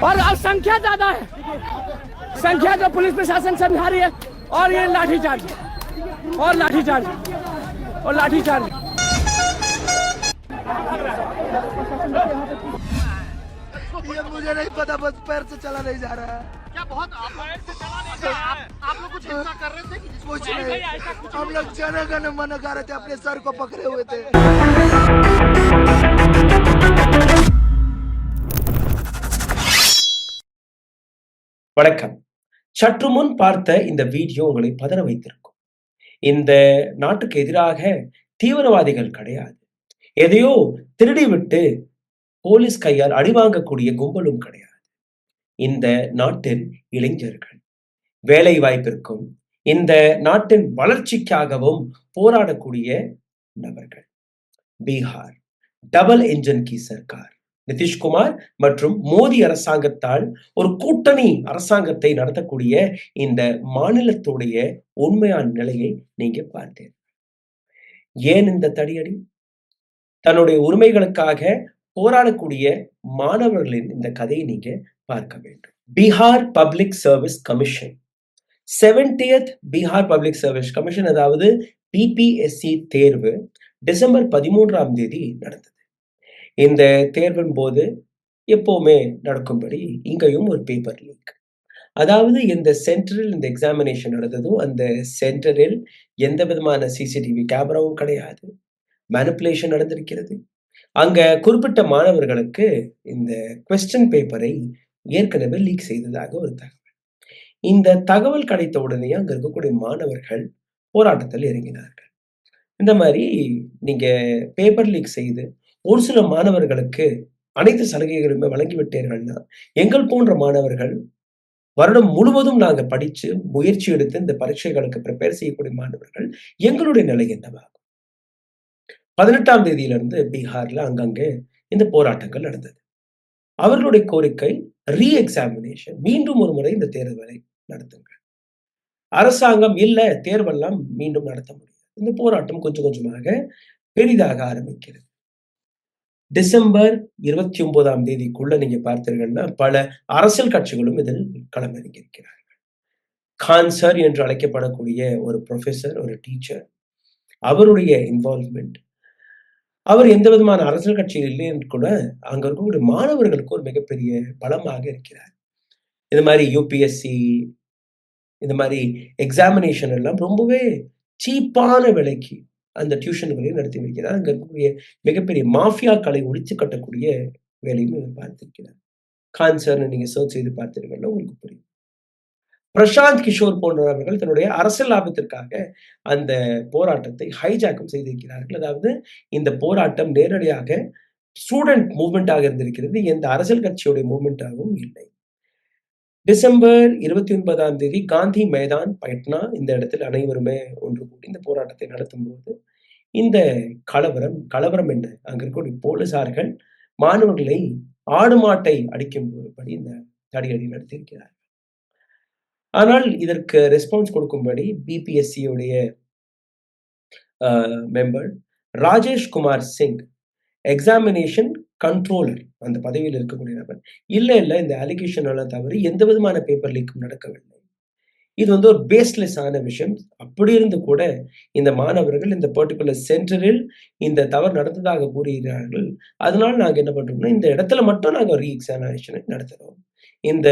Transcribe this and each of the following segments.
और अब संख्या ज्यादा है, संख्या जो पुलिस प्रशासन समझा रही है, और ये लाठीचार्ज और लाठीचार्ज और लाठीचार्ज। ये मुझे नहीं पता, बस पैर से चला नहीं जा रहा है। क्या बहुत पैर से चला नहीं जा रहा है? आप लोग कुछ हिंसा कर रहे थे कि कुछ नहीं, हम लोग जन गण मन गा रहे थे, अपने सर को पकड़े हुए थे। வணக்கம். சற்று முன் பார்த்த இந்த வீடியோ உங்களை பதற வைத்திருக்கும். இந்த நாட்டுக்கு எதிராக தீவிரவாதிகள் கிடையாது, எதையோ திருடி விட்டு போலீஸ் கையால் அடிவாங்கக்கூடிய கும்பலும் கிடையாது. இந்த நாட்டின் இளைஞர்கள் வேலை வாய்ப்பிற்கும் இந்த நாட்டின் வளர்ச்சிக்காகவும் போராடக்கூடிய நபர்கள். பீகார் டபுள் என்ஜின் கி சர்க்கார், நிதிஷ்குமார் மற்றும் மோடி அரசாங்கத்தால் ஒரு கூட்டணி அரசாங்கத்தை நடத்தக்கூடிய இந்த மாநிலத்துடைய உண்மையான நிலையை நீங்க பார்த்தீர்கள். ஏன் இந்த தடியடி? தன்னுடைய உரிமைகளுக்காக போராடக்கூடிய மாணவர்களின் இந்த கதையை நீங்க பார்க்க வேண்டும். Bihar public service commission 70th Bihar public service commission, அதாவது பிபிஎஸ்சி தேர்வு டிசம்பர் 13ஆம் தேதி நடந்தது. இந்த தேர்வின் போது எப்பவுமே நடக்கும்படி இங்கேயும் ஒரு பேப்பர் லீக், அதாவது இந்த சென்டரில் இந்த எக்ஸாமினேஷன் நடந்ததும் அந்த சென்டரில் எந்த விதமான சிசிடிவி கேமராவும் கிடையாது, மேனிப்புலேஷன் நடந்திருக்கிறது. அங்க குறிப்பிட்ட மாணவர்களுக்கு இந்த கொஸ்டின் பேப்பரை ஏற்கனவே லீக் செய்ததாக ஒரு தகவல். இந்த தகவல் கிடைத்த உடனே அங்க இருக்கக்கூடிய மாணவர்கள் போராட்டத்தில் இறங்கினார்கள். இந்த மாதிரி நீங்க பேப்பர் லீக் செய்து ஒரு சில மாணவர்களுக்கு அனைத்து சலுகைகளுமே வழங்கிவிட்டீர்கள்னா, எங்கள் போன்ற மாணவர்கள் வருடம் முழுவதும் நாங்க படிச்சு முயற்சி எடுத்து இந்த பரீட்சைகளுக்கு ப்ரிப்பேர் செய்யக்கூடிய மாணவர்கள் எங்களுடைய நிலை என்னவாகும்? 18ஆம் தேதியிலிருந்து பீகார்ல அங்கங்கே இந்த போராட்டங்கள் நடந்தது. அவர்களுடைய கோரிக்கை ரீ எக்ஸாமினேஷன், மீண்டும் ஒரு முறை இந்த தேர்வுகளை நடத்துங்கள். அரசாங்கம் இல்ல, தேர்வெல்லாம் மீண்டும் நடத்த முடியாது. இந்த போராட்டம் கொஞ்சம் கொஞ்சமாக பெரிதாக ஆரம்பிக்கிறது. டிசம்பர் 29ஆம் தேதிக்குள்ள நீங்க பார்த்தீர்கள்னா பல அரசியல் கட்சிகளும் இதில் களமிறங்கியிருக்கிறார்கள். கான் சார் என்று அழைக்கப்படக்கூடிய ஒரு ப்ரொஃபசர், ஒரு டீச்சர், அவருடைய இன்வால்வ்மெண்ட், அவர் எந்த விதமான அரசியல் கட்சியில் இல்லை என்று கூட அங்க இருக்கக்கூடிய மாணவர்களுக்கு ஒரு மிகப்பெரிய பலமாக இருக்கிறார். இந்த மாதிரி யூபிஎஸ்சி இந்த மாதிரி எக்ஸாமினேஷன் எல்லாம் ரொம்பவே சீப்பான விலைக்கு அந்த டியூஷன்களையும் நடத்தி வைக்கிறார். அங்க இருக்கக்கூடிய மிகப்பெரிய மாஃபியாக்களை ஒழிச்சு கட்டக்கூடிய வேலையும் இவர் பார்த்திருக்கிறார். கான்சர்னு நீங்க சர்ச் செய்து பார்த்தீர்கள்னா உங்களுக்கு புரியும். பிரசாந்த் கிஷோர் போன்றவர்கள் தன்னுடைய அரசியல் லாபத்திற்காக அந்த போராட்டத்தை ஹைஜாக்கும் செய்திருக்கிறார்கள். அதாவது இந்த போராட்டம் நேரடியாக ஸ்டூடெண்ட் மூவ்மெண்டாக இருந்திருக்கிறது, எந்த அரசியல் கட்சியுடைய மூவ்மெண்டாகவும் இல்லை. டிசம்பர் 29ஆம் தேதி காந்தி மைதான் பட்னா, இந்த இடத்தில் அனைவருமே ஒன்று கூடி இந்த போராட்டத்தை நடத்தும் போது இந்த கலவரம் என்ன, அங்க இருக்கக்கூடிய போலீசார்கள் மாணவர்களை ஆடு மாட்டை அடிக்கும்படி இந்த தடியடி நடத்தியிருக்கிறார்கள். ஆனால் இதற்கு ரெஸ்பான்ஸ் கொடுக்கும்படி பிபிஎஸ்சியுடைய member Rajesh Kumar Singh, examination controller அந்த பதவியில் இருக்கக்கூடிய நபர், இல்ல இந்த அலிகேஷன் எல்லாம் தவிர எந்த விதமான பேப்பர் லீக்கும் நடக்கவில்லை, இது ஒரு பேஸ்லெஸ் ஆன விஷயம், அப்படி இருந்து கூட இந்த மாணவர்கள் இந்த பர்டிகுலர் சென்டரில் இந்த தவறு நடந்ததாக கூறுகிறார்கள், அதனால நாங்க என்ன பண்றோம்னா இந்த இடத்துல மட்டும் நாங்க ரீ எக்ஸாமினேஷனை நடத்துறோம். இந்த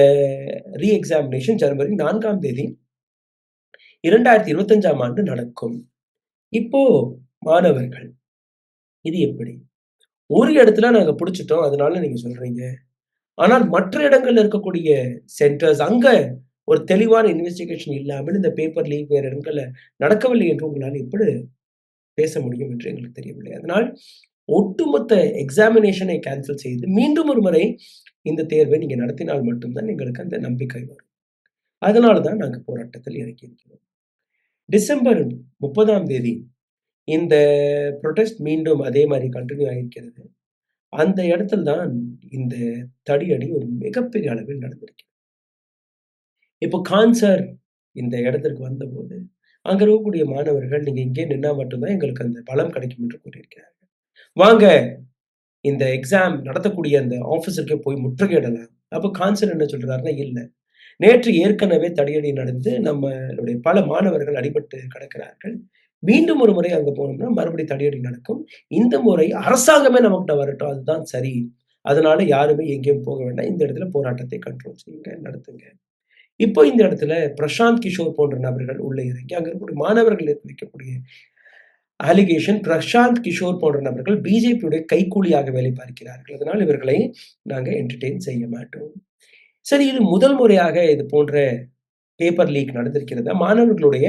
ரீ எக்ஸாமினேஷன் ஜனவரி 4ஆம் தேதி 2025ஆம் ஆண்டு நடக்கும். இப்போ மாணவர்கள் இது எப்படி? ஒரு இடத்துல நாங்க பிடிச்சிட்டோம் அதனால நீங்க சொல்றீங்க, ஆனால் மற்ற இடங்கள்ல இருக்கக்கூடிய சென்டர்ஸ் அங்க ஒரு தெளிவான இன்வெஸ்டிகேஷன் இல்லாமல் இந்த பேப்பர் லீக் வேற இடங்கள்ல நடக்கவில்லை என்று உங்களால் எப்படி பேச முடியும் என்று எங்களுக்கு தெரியவில்லை. அதனால் ஒட்டுமொத்த எக்ஸாமினேஷனை கேன்சல் செய்து மீண்டும் ஒரு முறை இந்த தேர்வை நீங்க நடத்தினால் மட்டும்தான் எங்களுக்கு அந்த நம்பிக்கை வரும். அதனாலதான் நாங்க போராட்டத்தில் இறங்கியிருக்கிறோம். டிசம்பர் 30ஆம் தேதி இந்த ப்ரொடெஸ்ட் மீண்டும் அதே மாதிரி கண்டினியூ ஆகியிருக்கிறது. அந்த இடத்துல தான் இந்த தடியடி ஒரு மிகப்பெரிய அளவில் நடந்திருக்கிறது. இப்போ கான் சார் இந்த இடத்திற்கு வந்தபோது அங்க இருக்கக்கூடிய மாணவர்கள் நீங்க இங்கே நின்னா மட்டும்தான் எங்களுக்கு அந்த பலம் கிடைக்கும் என்று கூறியிருக்கிறார்கள். வாங்க இந்த எக்ஸாம் நடத்தக்கூடிய அந்த ஆஃபீஸருக்கே போய் முற்றுகையிடலாம். அப்போ கான்சல் என்ன சொல்றாருன்னா, இல்ல. நேற்று ஏற்கனவே தடியடி நடந்து நம்மளுடைய பல மாணவர்கள் அடிபட்டு கிடக்கிறார்கள். மீண்டும் ஒரு முறை அங்க போனோம்னா மறுபடியும் தடியடி நடக்கும். இந்த முறை அரசாங்கமே நம்மகிட்ட வரட்டும். அதுதான் சரி. அதனால யாருமே எங்கேயும் போக வேண்டாம். இந்த இடத்துல போராட்டத்தை கண்ட்ரோல் செய்யுங்க, நடத்துங்க. இப்போ இந்த இடத்துல பிரசாந்த் கிஷோர் போன்ற நபர்கள் உள்ள இறங்கி அங்க இருக்கக்கூடிய மாணவர்கள் எடுத்து வைக்கக்கூடிய அலிகேஷன், பிரசாந்த் கிஷோர் போன்ற நபர்கள் பிஜேபியுடைய கைக்கூலியாக வேலை பார்க்கிறார்கள். அதனால் இவர்களை நாங்க என்டர்டெயின் செய்ய மாட்டோம். சரி, இது முதல் முறையாக இது போன்ற பேப்பர் லீக் நடந்திருக்கிறதா? மாணவர்களுடைய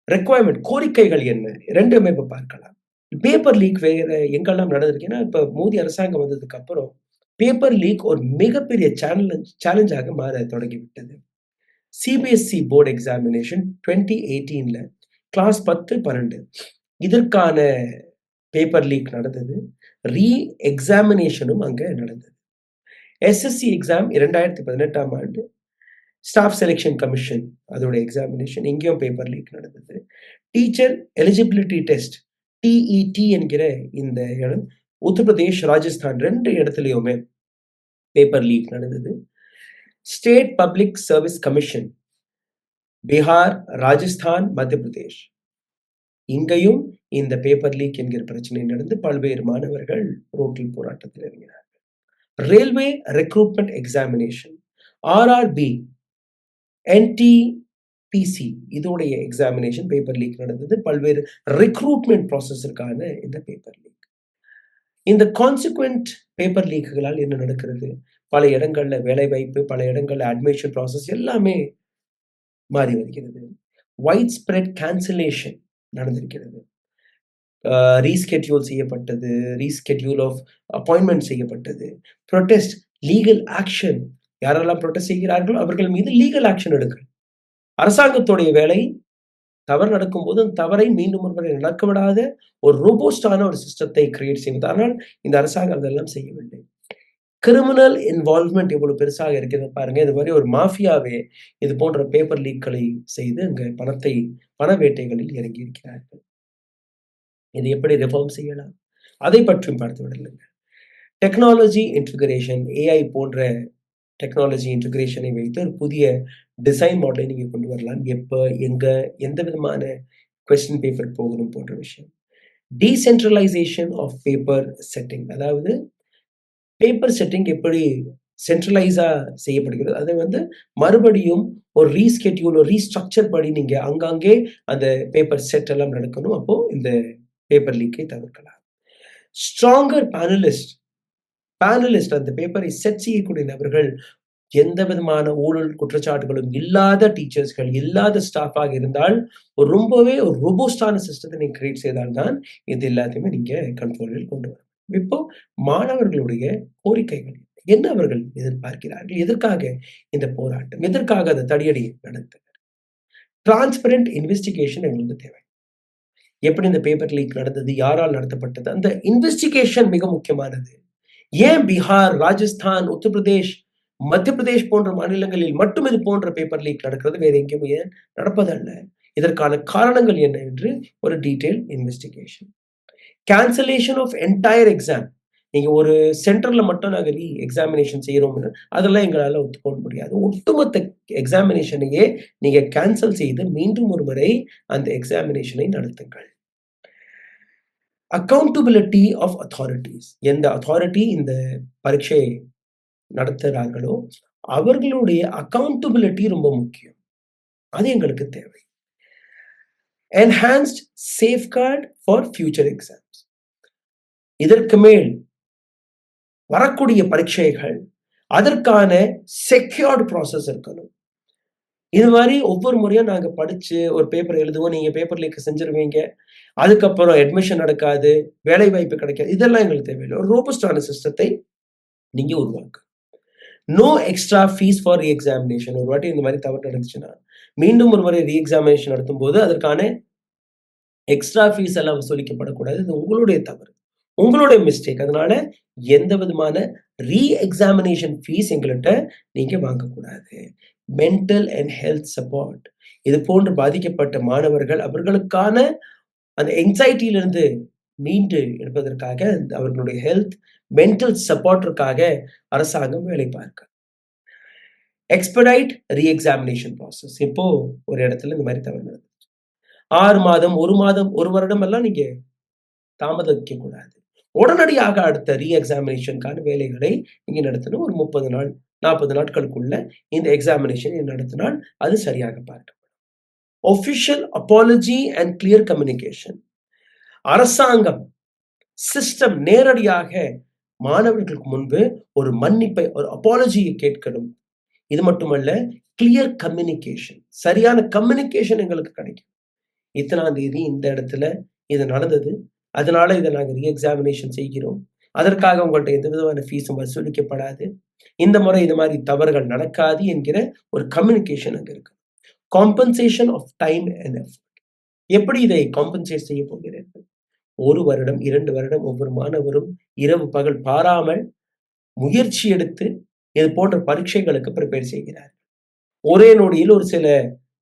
ரெக்குவயர்மெண்ட், கோரிக்கைகள் என்ன? ரெண்டுமே இப்ப பார்க்கலாம். பேப்பர் லீக் வேற எங்கெல்லாம் நடந்திருக்குன்னா, இப்ப மோடி அரசாங்கம் வந்ததுக்கு அப்புறம் பேப்பர் லீக் ஒரு மிகப்பெரிய சேலஞ்சாக மாற தொடங்கிவிட்டது. சிபிஎஸ்இ போர்டு எக்ஸாமினேஷன் 2018ல கிளாஸ் 10, 12 இதற்கான பேப்பர் லீக் நடந்தது. ரீ எக்ஸாமினேஷனும் அங்க நடந்தது. எஸ்எஸ்சி எக்ஸாம் 2018ஆம் ஆண்டு ஸ்டாஃப் செலெக்ஷன் கமிஷன் அதோட எக்ஸாமினேஷன் இங்கேயும் பேப்பர் லீக் நடந்தது. டீச்சர் எலிஜிபிலிட்டி டெஸ்ட் டிஇடி என்கிற இந்த இடம் உத்தரப்பிரதேஷ், ராஜஸ்தான் 2 இடத்துலயுமே பேப்பர் லீக் நடந்தது. State public service commission Bihar, Rajasthan, மத்திய பிரதேஷ் இங்கேயும் இந்த பேப்பர் லீக் என்கிற பிரச்சனை நடந்து பல்வேறு மாணவர்கள் ரோட்டில் போராட்டத்தில் இறங்கினார்கள். Railway recruitment examination RRB NTPC இதோடைய எக்ஸாமினேஷன் பேப்பர் லீக் நடந்தது. பல்வேறு ரெக்ரூட்மெண்ட் ப்ராசஸிற்கான இந்த பேப்பர் லீக். இந்த கான்சிக்வெண்ட் பேப்பர் லீக்குகளால் என்ன நடக்கிறது? பல இடங்கள்ல வேலை வாய்ப்பு, பல இடங்கள்ல அட்மிஷன் ப்ராசஸ் எல்லாமே மாறி வருகிறது. வைட் ஸ்ப்ரெட் கேன்சலேஷன் நடந்திருக்கிறது. ரீஸ்கெட்யூல் செய்யப்பட்டது, ரீஸ்கெட்யூல் ஆஃப் அப்பாயின்மெண்ட் செய்யப்பட்டது. ப்ரொடெஸ்ட், லீகல் ஆக்ஷன், யாரெல்லாம் ப்ரொடெஸ்ட் செய்கிறார்களோ அவர்கள் மீது லீகல் ஆக்ஷன் எடுங்கள். அரசாங்கத்துடைய வேலை தவறு நடக்கும்போது அந்த தவறை மீண்டும் ஒரு முறை நடக்க விடாத ஒரு ரோபோஸ்டான ஒரு சிஸ்டத்தை கிரியேட் செய்வது. ஆனால் இந்த அரசாங்கம் அதெல்லாம் செய்யவில்லை. கிரிமினல் இன்வால்வ்மெண்ட் எவ்வளவு பெருசாக இருக்கிறது பாருங்க. இது மாதிரி ஒரு மாஃபியாவே இது போன்ற பேப்பர் லீக்களை செய்து அங்க பண வேட்டைகளில் இறங்கி இருக்கிறார்கள். இது எப்படி ரிஃபார்ம் செய்யலாம் அதை பற்றியும் பார்த்து விடலைங்க. டெக்னாலஜி இன்டிகிரேஷன், ஏஐ போன்ற டெக்னாலஜி இன்டிகிரேஷனை வைத்து ஒரு புதிய டிசைன் மாடலை நீங்க கொண்டு வரலாம். எப்ப, எங்க, எந்த விதமான கொஸ்டின் பேப்பர் போகணும் போன்ற விஷயம். டீசென்ட்ரலைசேஷன் ஆஃப் பேப்பர் செட்டிங், அதாவது பேப்பர் செட்டிங் எப்படி சென்ட்ரலைஸா செய்யப்படுகிறது அதை மறுபடியும் ஒரு ரீஸ்கெட்யூல், ஒரு ரீஸ்ட்ரக்சர் படி நீங்க அங்கங்கே அந்த பேப்பர் செட் எல்லாம் நடக்கணும். அப்போ இந்த பேப்பர் லீக்கை தவிர்க்கலாம். ஸ்ட்ராங்கர் பேனலிஸ்ட் அந்த பேப்பரை செட் செய்யக்கூடிய நபர்கள் எந்த விதமான ஊழல் குற்றச்சாட்டுகளும் இல்லாத டீச்சர்ஸ்கள், இல்லாத ஸ்டாஃபாக இருந்தால் ரொம்பவே ஒரு ரோபோஸ்டான சிஸ்டத்தை நீங்க கிரியேட் செய்தால்தான் இது எல்லாத்தையுமே நீங்க கண்ட்ரோலில் கொண்டு வர. இப்போ மாணவர்களுடைய கோரிக்கைகள் என்ன, அவர்கள் எதிர்பார்க்கிறார்கள், எதற்காக இந்த போராட்டம், எதற்காக அந்த தடியடி நடந்தது? டிரான்ஸ்பரண்ட் இன்வெஸ்டிகேஷன் எங்களுக்கு தேவை. எப்படி இந்த பேப்பர் லீக் நடந்தது, யாரால் நடத்தப்பட்டது, அந்த இன்வெஸ்டிகேஷன் மிக முக்கியமானது. ஏன் பீகார், ராஜஸ்தான், உத்தரப்பிரதேஷ், மத்திய பிரதேஷ் போன்ற மாநிலங்களில் மட்டும் இது போன்ற பேப்பர் லீக் நடக்கிறது, வேற எங்கேயும் ஏன் நடப்பதல்ல? இதற்கான காரணங்கள் என்ன என்று ஒரு detail investigation. Cancellation of entire exam, நீங்க ஒரு சென்டர்ல மட்டும் நாங்க ரீ எக்ஸாமினேஷன் செய்யறோம்னு அதெல்லாம் எங்களால ஒத்துக்கொள்ள முடியாது. ஒட்டுமொத்த எக்ஸாமினேஷனையே நீங்க கேன்சல் செய்து மீண்டும் ஒரு முறை அந்த எக்ஸாமினேஷனை நடத்துங்கள். அக்கௌண்டபிலிட்டி ஆஃப் அத்தாரிட்டிஸ், எந்த அத்தாரிட்டி இந்த பரீட்சையை நடத்துகிறார்களோ அவர்களுடைய அக்கௌண்டபிலிட்டி ரொம்ப முக்கியம். அது எங்களுக்கு தேவை. Enhanced safeguard for future exams, இதற்கு மேல் வரக்கூடிய பரீட்சைகள் அதற்கான செக்யூர்டு ப்ராசஸ் இருக்கணும். இது மாதிரி ஒவ்வொரு முறையும் நாங்க படிச்சு ஒரு பேப்பர் எழுதுவோம், நீங்க பேப்பர் லீக் செஞ்சிருவீங்க, அதுக்கப்புறம் அட்மிஷன் நடக்காது, வேலை வாய்ப்பு கிடைக்காது, இதெல்லாம் எங்களுக்கு தேவையில்லை. ஒரு ரோபஸ்டான சிஸ்டத்தை நீங்க உருவாக்கு. No extra fees for re examination. ஒரு வாட்டி இந்த மாதிரி தவறு நடந்துச்சுன்னா மீண்டும் ஒரு முறை ரீ எக்ஸாமினேஷன் நடத்தும் போது அதற்கான எக்ஸ்ட்ரா ஃபீஸ் எல்லாம் வசூலிக்கப்படக்கூடாது. இது உங்களுடைய தவறு, உங்களுடைய மிஸ்டேக். அதனால எந்த விதமான ரீ எக்ஸாமினேஷன் ஃபீஸ் எங்கள்கிட்ட நீங்க வாங்கக்கூடாது. மென்டல் அண்ட் ஹெல்த் சப்போர்ட், இது போன்று பாதிக்கப்பட்ட மாணவர்கள் அவர்களுக்கான அந்த என்சைட்டியிலிருந்து மீண்டு எடுப்பதற்காக அவர்களுடைய ஹெல்த் மென்டல் சப்போர்ட்டிற்காக அரசாங்கம் வேலை பார்க்க. எக்ஸ்பெடைட் ரீஎக்ஸாமினேஷன் ப்ராசஸ். இப்போ ஒரு இடத்துல இந்த மாதிரி தவறு நடந்துச்சு. 6 மாதம் 1 மாதம் 1 வருடம் எல்லாம் நீங்க தாமதிக்க கூடாது. உடனடியாக அடுத்த ரீஎக்ஸாமினேஷனுக்கான வேலைகளை நீங்க நடத்தணும். ஒரு 30 நாள் 40 நாட்களுக்குள்ள இந்த எக்ஸாமினேஷனை நடத்தினால் அது சரியாக பார்க்கப்படும். Official apology and clear communication. அரசாங்கம் சிஸ்டம் நேரடியாக மாணவர்களுக்கு முன்பு ஒரு மன்னிப்பை, ஒரு அப்பாலஜியை கேட்கணும். இது மட்டுமல்ல, கிளியர் கம்யூனிகேஷன், சரியான கம்யூனிகேஷன் எங்களுக்கு கிடைக்கும். இத்தனாம் தேதி இந்த இடத்துல இது நடந்தது, அதனால இதை நாங்கள் ரீஎக்ஸாமினேஷன் செய்கிறோம், அதற்காக உங்கள்கிட்ட எந்த விதமான ஃபீஸும் வசூலிக்கப்படாது, இந்த முறை இது மாதிரி தவறுகள் நடக்காது என்கிற ஒரு கம்யூனிகேஷன் அங்கே இருக்கு. Compensation of time and effort. எப்படி இதை காம்பன்சேட் செய்ய போகிறீர்கள்? 1 வருடம் 2 வருடம் ஒவ்வொரு மாணவரும் இரவு பகல் பாராமல் முயற்சி எடுத்து இது போன்ற பரீட்சைகளுக்கு ப்ரிப்பேர் செய்கிறார். ஒரே நொடியில் ஒரு சில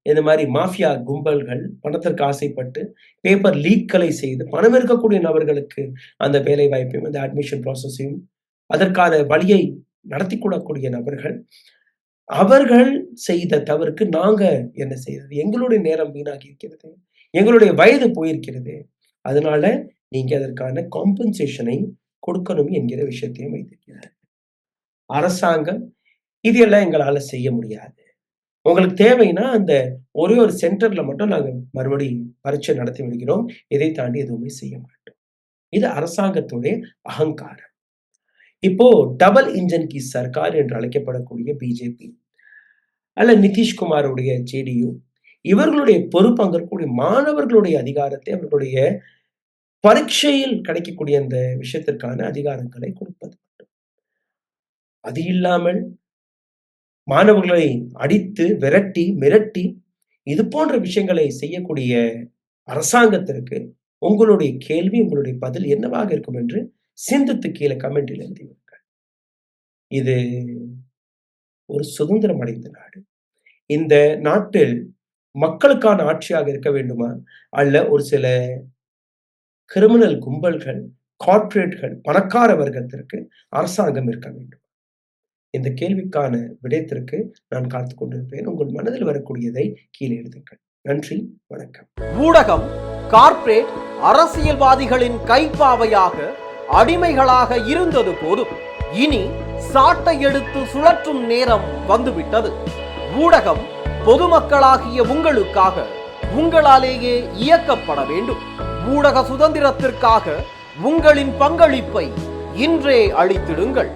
இந்த மாதிரி மாஃபியா கும்பல்கள் பணத்திற்கு ஆசைப்பட்டு பேப்பர் லீக்களை செய்து பணம் இருக்கக்கூடிய நபர்களுக்கு அந்த வேலை வாய்ப்பையும் அந்த அட்மிஷன் ப்ராசஸையும் அதற்கான வழியை நடத்தி கூடக்கூடிய நபர்கள், அவர்கள் செய்த தவறுக்கு நாங்க என்ன செய்யறது? எங்களுடைய நேரம் வீணாகி இருக்கிறது, எங்களுடைய வயது போயிருக்கிறது, அதனால நீங்க அதற்கான காம்பன்சேஷனை கொடுக்கணும் என்கிற விஷயத்தையும் வைத்திருக்கிறார் அரசாங்கம். இது எல்லாம் எங்களால செய்ய முடியாது, உங்களுக்கு தேவைன்னா அந்த ஒரே ஒரு சென்டர்ல மட்டும் நாங்க மறுபடி பரீட்சை நடத்தி விடுகிறோம், இதை தாண்டி எதுவுமே செய்ய மாட்டோம். இது அரசாங்கத்துடைய அகங்காரம். இப்போ டபுள் இன்ஜின் கி சர்க்கார் என்று அழைக்கப்படக்கூடிய பிஜேபி அல்ல நிதிஷ்குமாருடைய ஜேடியு, இவர்களுடைய பொறுப்பங்கக்கூடிய மாணவர்களுடைய அதிகாரத்தை, அவர்களுடைய பரீட்சையில் கிடைக்கக்கூடிய அந்த விஷயத்திற்கான அதிகாரங்களை கொடுப்பது மட்டும். அது இல்லாமல் மாணவர்களை அடித்து விரட்டி மிரட்டி இது போன்ற விஷயங்களை செய்யக்கூடிய அரசாங்கத்திற்கு உங்களுடைய கேள்வி, உங்களுடைய பதில் என்னவாக இருக்கும் என்று சிந்தித்து கீழே கமெண்டில் எழுதிவிடுங்கள். இது ஒரு சுதந்திரம் அடைந்த நாடு. இந்த நாட்டில் மக்களுக்கான ஆட்சியாக இருக்க வேண்டுமா, அல்ல ஒரு சில கிரிமினல் கும்பல்கள், கார்ப்பரேட்கள், பணக்கார வர்க்கத்திற்கு அரசாங்கம் இருக்க வேண்டும்? இந்த கேள்விக்கான விடயத்திற்கு நான் காத்துக் கொண்டிருப்பேன். உங்கள் மனதில் வரக்கூடியதை கீழே எழுதுங்கள். நன்றி, வணக்கம். ஊடகம் கார்ப்பரேட் அரசியல்வாதிகளின் கைப்பாவையாக அடிமைகளாக இருந்தது போதும், இனி சாட்டை எடுத்து சுழற்றும் நேரம் வந்துவிட்டது. ஊடகம் பொதுமக்களாகிய உங்களுக்காக, உங்களாலேயே இயக்கப்பட வேண்டும். ஊடக சுதந்திரத்திற்காக உங்களின் பங்களிப்பை இன்றே அளித்திடுங்கள்.